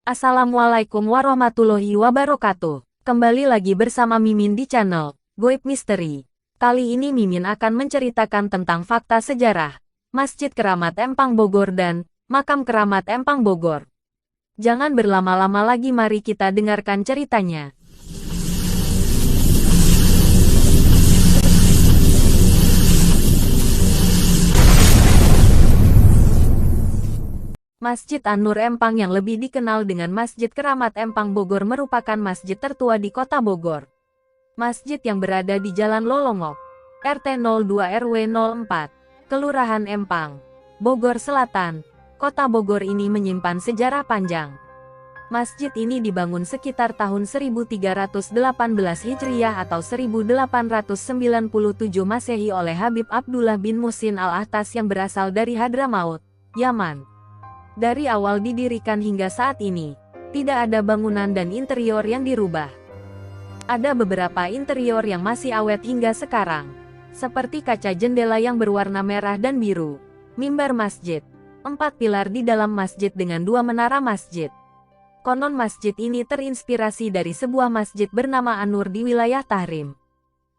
Assalamualaikum warahmatullahi wabarakatuh. Kembali lagi bersama Mimin di channel Goib Misteri. Kali ini Mimin akan menceritakan tentang fakta sejarah Masjid Keramat Empang Bogor dan Makam Keramat Empang Bogor. Jangan berlama-lama lagi, mari kita dengarkan ceritanya. Masjid An-Nur Empang yang lebih dikenal dengan Masjid Keramat Empang Bogor merupakan masjid tertua di Kota Bogor. Masjid yang berada di Jalan Lolongok, RT 02 RW 04, Kelurahan Empang, Bogor Selatan, Kota Bogor ini menyimpan sejarah panjang. Masjid ini dibangun sekitar tahun 1318 Hijriah atau 1897 Masehi oleh Habib Abdullah bin Muhsin Al-Ahtas yang berasal dari Hadramaut, Yaman. Dari awal didirikan hingga saat ini, tidak ada bangunan dan interior yang dirubah. Ada beberapa interior yang masih awet hingga sekarang, seperti kaca jendela yang berwarna merah dan biru, mimbar masjid, 4 pilar di dalam masjid dengan 2 menara masjid. Konon masjid ini terinspirasi dari sebuah masjid bernama An-Nur di wilayah Tahrim.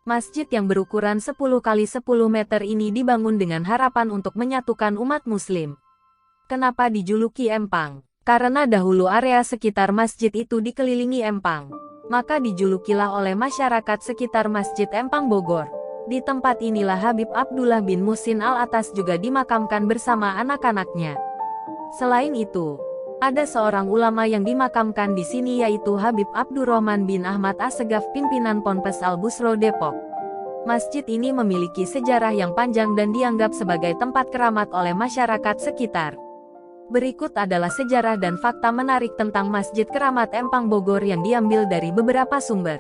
Masjid yang berukuran 10 kali 10 meter ini dibangun dengan harapan untuk menyatukan umat muslim. Kenapa dijuluki Empang? Karena dahulu area sekitar masjid itu dikelilingi empang. Maka dijulukilah oleh masyarakat sekitar Masjid Empang Bogor. Di tempat inilah Habib Abdullah bin Muhsin Al-Ahtas juga dimakamkan bersama anak-anaknya. Selain itu, ada seorang ulama yang dimakamkan di sini yaitu Habib Abdurrahman bin Ahmad Assegaf, pimpinan Ponpes Al-Busro Depok. Masjid ini memiliki sejarah yang panjang dan dianggap sebagai tempat keramat oleh masyarakat sekitar. Berikut adalah sejarah dan fakta menarik tentang Masjid Keramat Empang Bogor yang diambil dari beberapa sumber.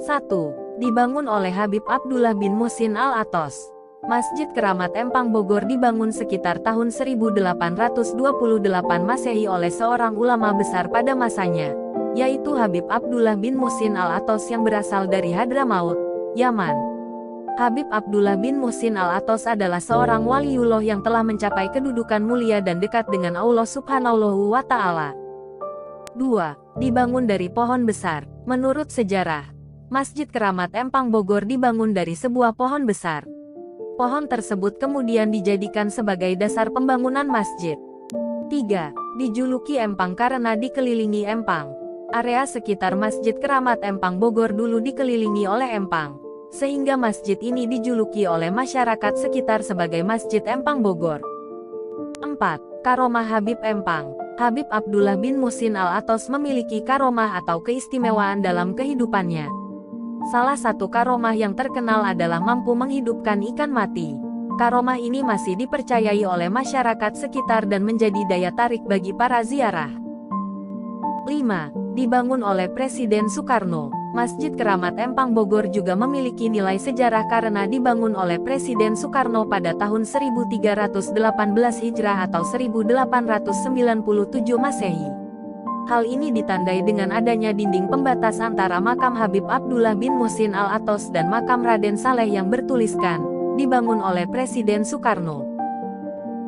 1. Dibangun oleh Habib Abdullah bin Muhsin Al-Ahtas. Masjid Keramat Empang Bogor dibangun sekitar tahun 1828 Masehi oleh seorang ulama besar pada masanya, yaitu Habib Abdullah bin Muhsin Al-Ahtas yang berasal dari Hadramaut, Yaman. Habib Abdullah bin Muhsin Al-Ahtas adalah seorang waliullah yang telah mencapai kedudukan mulia dan dekat dengan Allah Subhanahu wa Ta'ala. 2. Dibangun dari pohon besar. Menurut sejarah, Masjid Keramat Empang Bogor dibangun dari sebuah pohon besar. Pohon tersebut kemudian dijadikan sebagai dasar pembangunan masjid. 3. Dijuluki Empang karena dikelilingi empang. Area sekitar Masjid Keramat Empang Bogor dulu dikelilingi oleh empang, sehingga masjid ini dijuluki oleh masyarakat sekitar sebagai Masjid Empang Bogor. 4. Karomah Habib Empang. Habib Abdullah bin Muhsin Al-Ahtas memiliki karomah atau keistimewaan dalam kehidupannya. Salah satu karomah yang terkenal adalah mampu menghidupkan ikan mati. Karomah ini masih dipercayai oleh masyarakat sekitar dan menjadi daya tarik bagi para ziarah. 5. Dibangun oleh Presiden Soekarno. Masjid Keramat Empang Bogor juga memiliki nilai sejarah karena dibangun oleh Presiden Soekarno pada tahun 1318 Hijrah atau 1897 Masehi. Hal ini ditandai dengan adanya dinding pembatas antara makam Habib Abdullah bin Muhsin Al-Ahtas dan makam Raden Saleh yang bertuliskan, dibangun oleh Presiden Soekarno.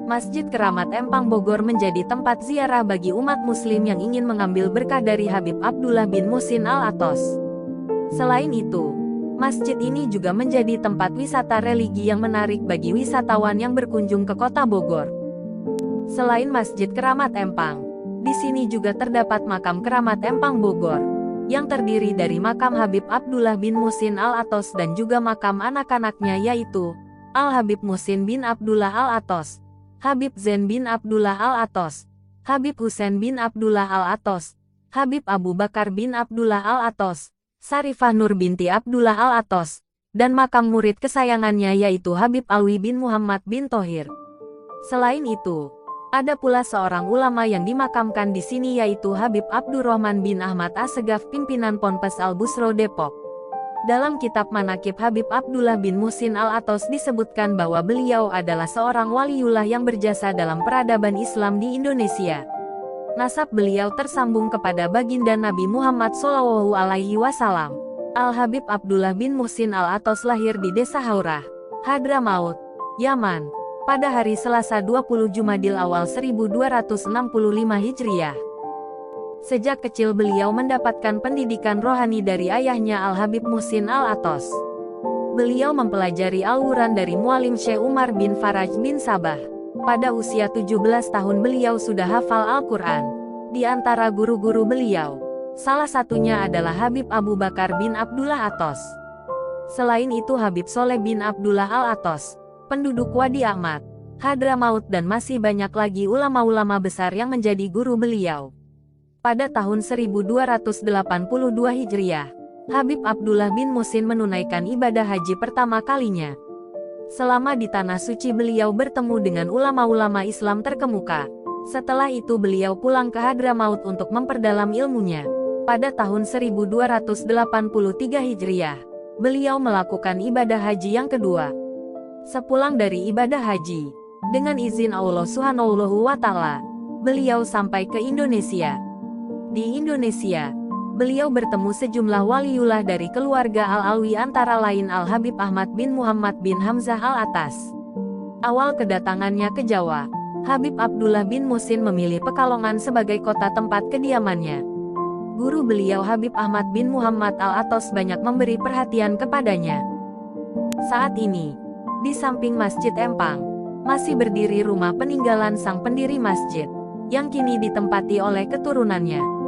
Masjid Keramat Empang Bogor menjadi tempat ziarah bagi umat muslim yang ingin mengambil berkah dari Habib Abdullah bin Muhsin Al-Ahtas. Selain itu, masjid ini juga menjadi tempat wisata religi yang menarik bagi wisatawan yang berkunjung ke Kota Bogor. Selain Masjid Keramat Empang, di sini juga terdapat makam Keramat Empang Bogor, yang terdiri dari makam Habib Abdullah bin Muhsin Al-Ahtas dan juga makam anak-anaknya yaitu Al-Habib Muhsin bin Abdullah Al-Ahtas, Habib Zain bin Abdullah Al-Ahtas, Habib Husain bin Abdullah Al-Ahtas, Habib Abu Bakar bin Abdullah Al-Ahtas, Sarifah Nur binti Abdullah Al-Ahtas, dan makam murid kesayangannya yaitu Habib Alwi bin Muhammad bin Thohir. Selain itu, ada pula seorang ulama yang dimakamkan di sini yaitu Habib Abdurrahman bin Ahmad Assegaf, pimpinan Ponpes Al-Busro Depok. Dalam kitab Manaqib Habib Abdullah bin Muhsin Al-Ahtas disebutkan bahwa beliau adalah seorang waliullah yang berjasa dalam peradaban Islam di Indonesia. Nasab beliau tersambung kepada baginda Nabi Muhammad SAW. Al-Habib Abdullah bin Muhsin Al-Ahtas lahir di Desa Haurah, Hadramaut, Yaman, pada hari Selasa 20 Jumadil Awal 1265 Hijriah. Sejak kecil beliau mendapatkan pendidikan rohani dari ayahnya Al-Habib Muhsin Al-Atos. Beliau mempelajari Al-Quran dari Mualim Syekh Umar bin Faraj bin Sabah. Pada usia 17 tahun beliau sudah hafal Al-Quran. Di antara guru-guru beliau, salah satunya adalah Habib Abu Bakar bin Abdullah Atos. Selain itu Habib Soleh bin Abdullah Al-Atos, penduduk Wadi Ahmad, Hadramaut dan masih banyak lagi ulama-ulama besar yang menjadi guru beliau. Pada tahun 1282 Hijriah, Habib Abdullah bin Muhsin menunaikan ibadah haji pertama kalinya. Selama di Tanah Suci beliau bertemu dengan ulama-ulama Islam terkemuka. Setelah itu beliau pulang ke Hadramaut untuk memperdalam ilmunya. Pada tahun 1283 Hijriah, beliau melakukan ibadah haji yang kedua. Sepulang dari ibadah haji, dengan izin Allah Subhanahu wa Ta'ala, beliau sampai ke Indonesia. Di Indonesia, beliau bertemu sejumlah waliullah dari keluarga Al-Alwi antara lain Al-Habib Ahmad bin Muhammad bin Hamzah Al-Atas. Awal kedatangannya ke Jawa, Habib Abdullah bin Muhsin memilih Pekalongan sebagai kota tempat kediamannya. Guru beliau Habib Ahmad bin Muhammad Al-Atos banyak memberi perhatian kepadanya. Saat ini, di samping Masjid Empang, masih berdiri rumah peninggalan sang pendiri masjid, yang kini ditempati oleh keturunannya.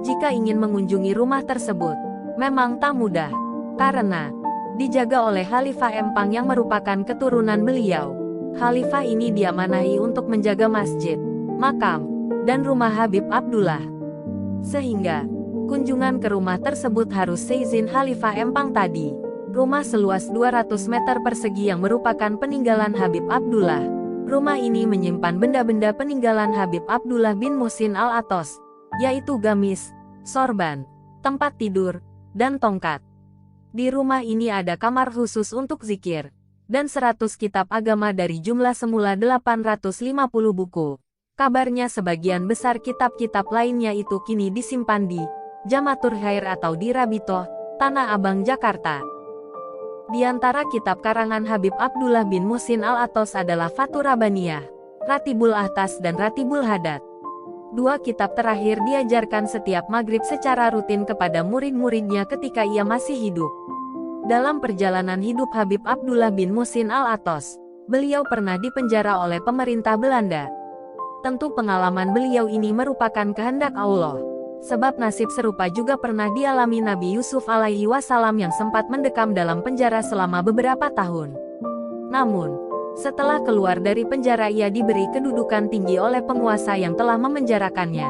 Jika ingin mengunjungi rumah tersebut, memang tak mudah, karena dijaga oleh Khalifah Empang yang merupakan keturunan beliau. Khalifah ini diamanahi untuk menjaga masjid, makam, dan rumah Habib Abdullah. Sehingga, kunjungan ke rumah tersebut harus seizin Khalifah Empang tadi. Rumah seluas 200 meter persegi yang merupakan peninggalan Habib Abdullah. Rumah ini menyimpan benda-benda peninggalan Habib Abdullah bin Muhsin Al-Atos, yaitu gamis, sorban, tempat tidur, dan tongkat. Di rumah ini ada kamar khusus untuk zikir, dan 100 kitab agama dari jumlah semula 850 buku. Kabarnya sebagian besar kitab-kitab lainnya itu kini disimpan di Jamatur Khair atau di Rabitoh, Tanah Abang, Jakarta. Di antara kitab karangan Habib Abdullah bin Muhsin Al-Atos adalah Fathur Rabbaniyah, Ratibul Ahtas dan Ratibul Hadat. Dua kitab terakhir diajarkan setiap maghrib secara rutin kepada murid-muridnya ketika ia masih hidup. Dalam perjalanan hidup Habib Abdullah bin Muhsin Al-Atos, beliau pernah dipenjara oleh pemerintah Belanda. Tentu pengalaman beliau ini merupakan kehendak Allah. Sebab nasib serupa juga pernah dialami Nabi Yusuf alaihi wasallam yang sempat mendekam dalam penjara selama beberapa tahun. Namun, setelah keluar dari penjara ia diberi kedudukan tinggi oleh penguasa yang telah memenjarakannya.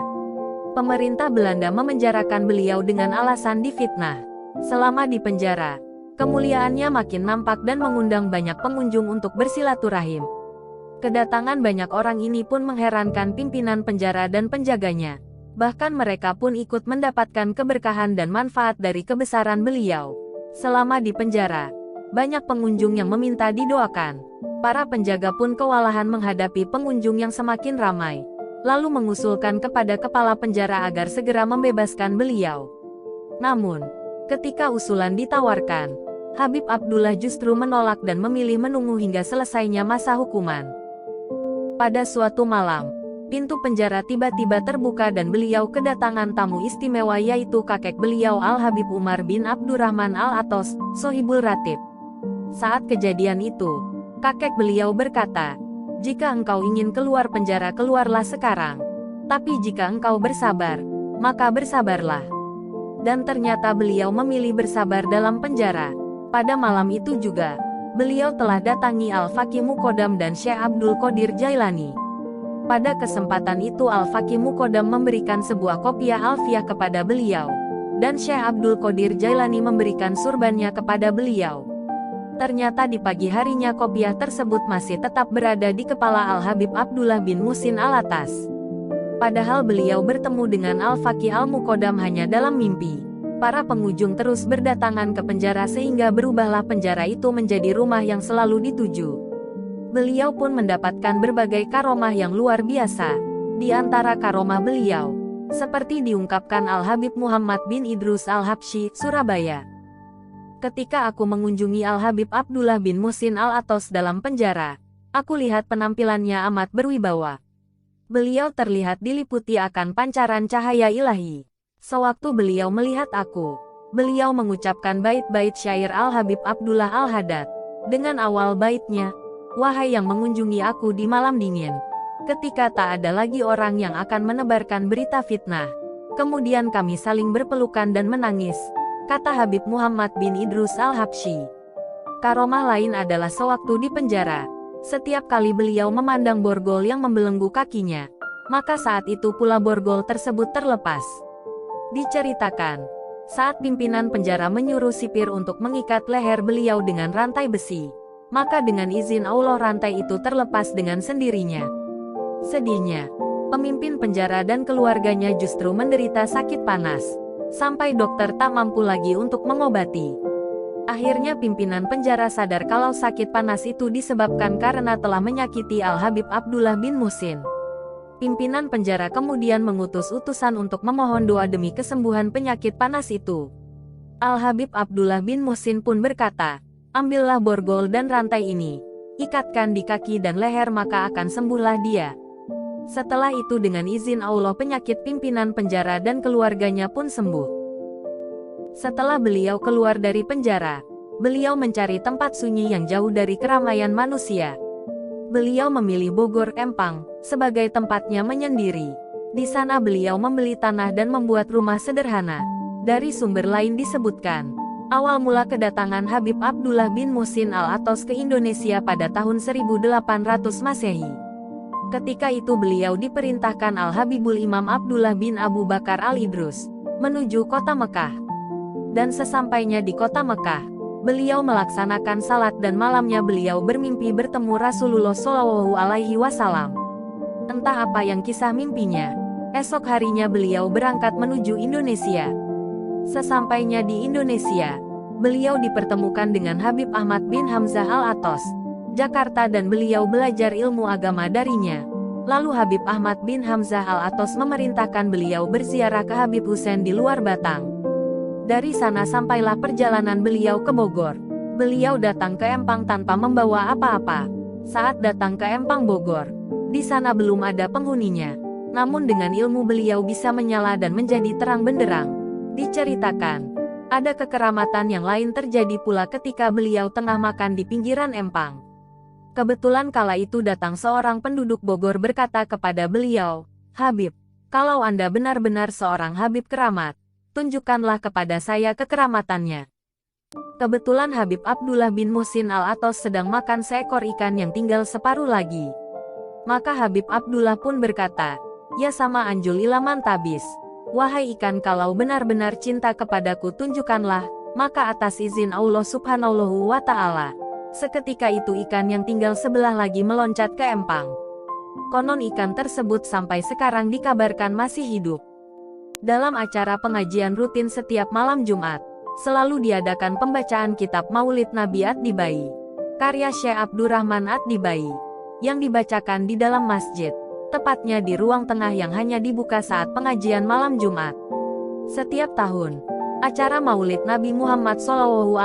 Pemerintah Belanda memenjarakan beliau dengan alasan difitnah. Selama di penjara, kemuliaannya makin nampak dan mengundang banyak pengunjung untuk bersilaturahim. Kedatangan banyak orang ini pun mengherankan pimpinan penjara dan penjaganya. Bahkan mereka pun ikut mendapatkan keberkahan dan manfaat dari kebesaran beliau. Selama di penjara, banyak pengunjung yang meminta didoakan. Para penjaga pun kewalahan menghadapi pengunjung yang semakin ramai, lalu mengusulkan kepada kepala penjara agar segera membebaskan beliau. Namun, ketika usulan ditawarkan, Habib Abdullah justru menolak dan memilih menunggu hingga selesainya masa hukuman. Pada suatu malam, pintu penjara tiba-tiba terbuka dan beliau kedatangan tamu istimewa yaitu kakek beliau Al-Habib Umar bin Abdurrahman Al-Atos, Sohibul Ratib. Saat kejadian itu, kakek beliau berkata, "Jika engkau ingin keluar penjara keluarlah sekarang. Tapi jika engkau bersabar, maka bersabarlah." Dan ternyata beliau memilih bersabar dalam penjara. Pada malam itu juga, beliau telah datangi Al-Faqih Muqaddam dan Syekh Abdul Qadir Jailani. Pada kesempatan itu Al-Faqih Muqaddam memberikan sebuah kopiah Alfiyah kepada beliau, dan Syekh Abdul Qadir Jailani memberikan surbannya kepada beliau. Ternyata di pagi harinya kopiah tersebut masih tetap berada di kepala Al-Habib Abdullah bin Muhsin Al-Atas. Padahal beliau bertemu dengan Al-Faqih Al-Muqaddam hanya dalam mimpi. Para pengunjung terus berdatangan ke penjara sehingga berubahlah penjara itu menjadi rumah yang selalu dituju. Beliau pun mendapatkan berbagai karomah yang luar biasa. Di antara karomah beliau, seperti diungkapkan Al-Habib Muhammad bin Idrus Al-Habsyi, Surabaya. Ketika aku mengunjungi Al-Habib Abdullah bin Muhsin Al-Atos dalam penjara, aku lihat penampilannya amat berwibawa. Beliau terlihat diliputi akan pancaran cahaya ilahi. Sewaktu beliau melihat aku, beliau mengucapkan bait-bait syair Al-Habib Abdullah Al-Haddad. Dengan awal baitnya, "Wahai yang mengunjungi aku di malam dingin, ketika tak ada lagi orang yang akan menebarkan berita fitnah. Kemudian kami saling berpelukan dan menangis," kata Habib Muhammad bin Idrus Al-Habsyi. Karomah lain adalah sewaktu di penjara. Setiap kali beliau memandang borgol yang membelenggu kakinya, maka saat itu pula borgol tersebut terlepas. Diceritakan, saat pimpinan penjara menyuruh sipir untuk mengikat leher beliau dengan rantai besi, maka dengan izin Allah rantai itu terlepas dengan sendirinya. Sedihnya, pemimpin penjara dan keluarganya justru menderita sakit panas, sampai dokter tak mampu lagi untuk mengobati. Akhirnya pimpinan penjara sadar kalau sakit panas itu disebabkan karena telah menyakiti Al-Habib Abdullah bin Muhsin. Pimpinan penjara kemudian mengutus utusan untuk memohon doa demi kesembuhan penyakit panas itu. Al-Habib Abdullah bin Muhsin pun berkata, "Ambillah borgol dan rantai ini, ikatkan di kaki dan leher maka akan sembuhlah dia." Setelah itu dengan izin Allah penyakit pimpinan penjara dan keluarganya pun sembuh. Setelah beliau keluar dari penjara, beliau mencari tempat sunyi yang jauh dari keramaian manusia. Beliau memilih Bogor Empang sebagai tempatnya menyendiri. Di sana beliau membeli tanah dan membuat rumah sederhana. Dari sumber lain disebutkan, awal mula kedatangan Habib Abdullah bin Muhsin Al-Atos ke Indonesia pada tahun 1800 Masehi. Ketika itu beliau diperintahkan Al-Habibul Imam Abdullah bin Abu Bakar Al-Idrus menuju kota Mekah. Dan sesampainya di kota Mekah, beliau melaksanakan salat dan malamnya beliau bermimpi bertemu Rasulullah Shallallahu Alaihi Wasallam. Entah apa yang kisah mimpinya. Esok harinya beliau berangkat menuju Indonesia. Sesampainya di Indonesia, beliau dipertemukan dengan Habib Ahmad bin Hamzah Al-Atos, Jakarta dan beliau belajar ilmu agama darinya. Lalu Habib Ahmad bin Hamzah Al-Atos memerintahkan beliau berziarah ke Habib Hussein di luar Batang. Dari sana sampailah perjalanan beliau ke Bogor. Beliau datang ke Empang tanpa membawa apa-apa. Saat datang ke Empang Bogor, di sana belum ada penghuninya. Namun dengan ilmu beliau bisa menyala dan menjadi terang benderang. Diceritakan, ada kekeramatan yang lain terjadi pula ketika beliau tengah makan di pinggiran Empang. Kebetulan kala itu datang seorang penduduk Bogor berkata kepada beliau, "Habib, kalau Anda benar-benar seorang Habib keramat, tunjukkanlah kepada saya kekeramatannya." Kebetulan Habib Abdullah bin Muhsin Al-Atos sedang makan seekor ikan yang tinggal separuh lagi. Maka Habib Abdullah pun berkata, "Ya sama anjul ilaman tabis. Wahai ikan, kalau benar-benar cinta kepadaku tunjukkanlah." Maka atas izin Allah Subhanahu wa Ta'ala, seketika itu ikan yang tinggal sebelah lagi meloncat ke empang. Konon ikan tersebut sampai sekarang dikabarkan masih hidup. Dalam acara pengajian rutin setiap malam Jumat, selalu diadakan pembacaan kitab Maulid Nabi Ad-Dibai, karya Syekh Abdurrahman Ad-Dibai, yang dibacakan di dalam masjid, tepatnya di ruang tengah yang hanya dibuka saat pengajian malam Jumat. Setiap tahun, acara Maulid Nabi Muhammad SAW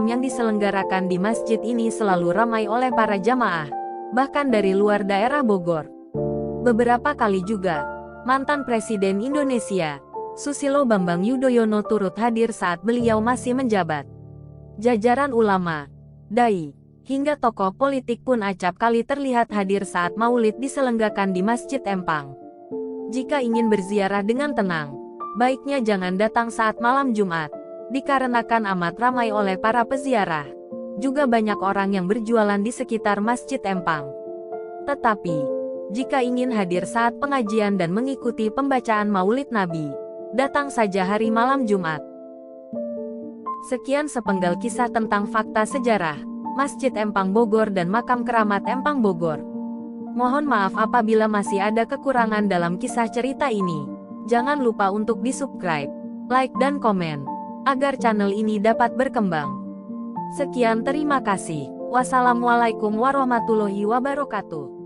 yang diselenggarakan di masjid ini selalu ramai oleh para jamaah, bahkan dari luar daerah Bogor. Beberapa kali juga, mantan Presiden Indonesia, Susilo Bambang Yudhoyono turut hadir saat beliau masih menjabat. Jajaran ulama, dai, hingga tokoh politik pun acap kali terlihat hadir saat maulid diselenggarakan di Masjid Empang. Jika ingin berziarah dengan tenang, baiknya jangan datang saat malam Jumat, dikarenakan amat ramai oleh para peziarah. Juga banyak orang yang berjualan di sekitar Masjid Empang. Tetapi, jika ingin hadir saat pengajian dan mengikuti pembacaan Maulid Nabi, datang saja hari malam Jumat. Sekian sepenggal kisah tentang fakta sejarah Masjid Empang Bogor dan Makam Keramat Empang Bogor. Mohon maaf apabila masih ada kekurangan dalam kisah cerita ini. Jangan lupa untuk di-subscribe, like dan komen, agar channel ini dapat berkembang. Sekian, terima kasih. Wassalamualaikum warahmatullahi wabarakatuh.